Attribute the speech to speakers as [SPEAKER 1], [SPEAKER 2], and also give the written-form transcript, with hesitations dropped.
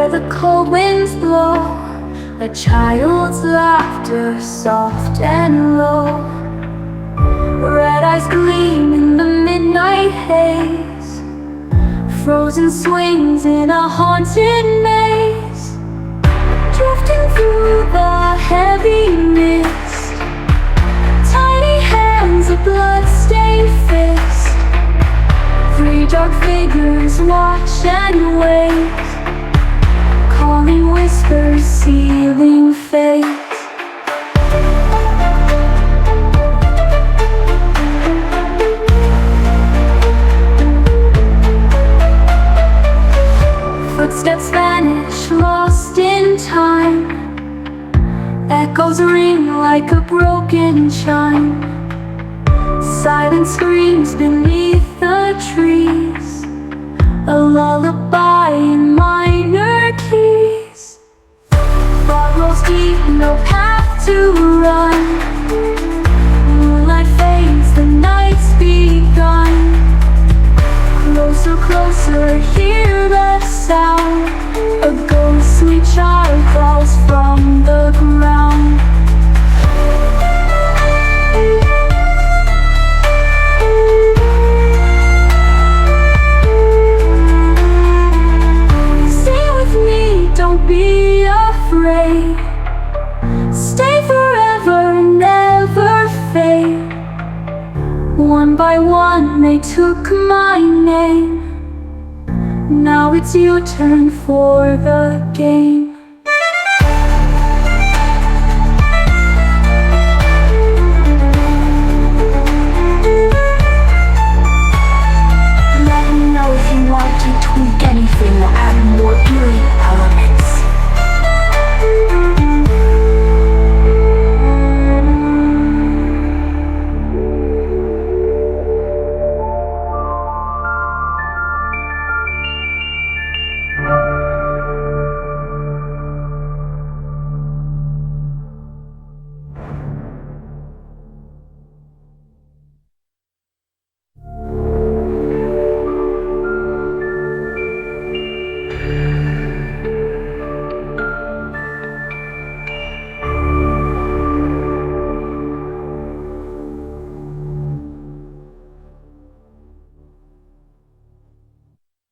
[SPEAKER 1] where the cold winds blow, a child's laughter soft and low. Red eyes gleam in the midnight haze, frozen swings in a haunted maze, drifting through the heavy mist. Tiny hands, a blood-stained fist. Three dark figures watch and wait, calling whispers, sealing fate. Footsteps vanish, lost in time. Echoes ring like a broken chime. Silent screams beneath the trees, a lullaby in minor keys. Fog rolls deep, no path to run. Moonlight fades, the night's begun. Closer, closer, hear the sound. A ghostly child falls from the ground. Stay with me, don't be afraid. Stay forever, never fade. One by one they took my name. Now it's your turn for the game.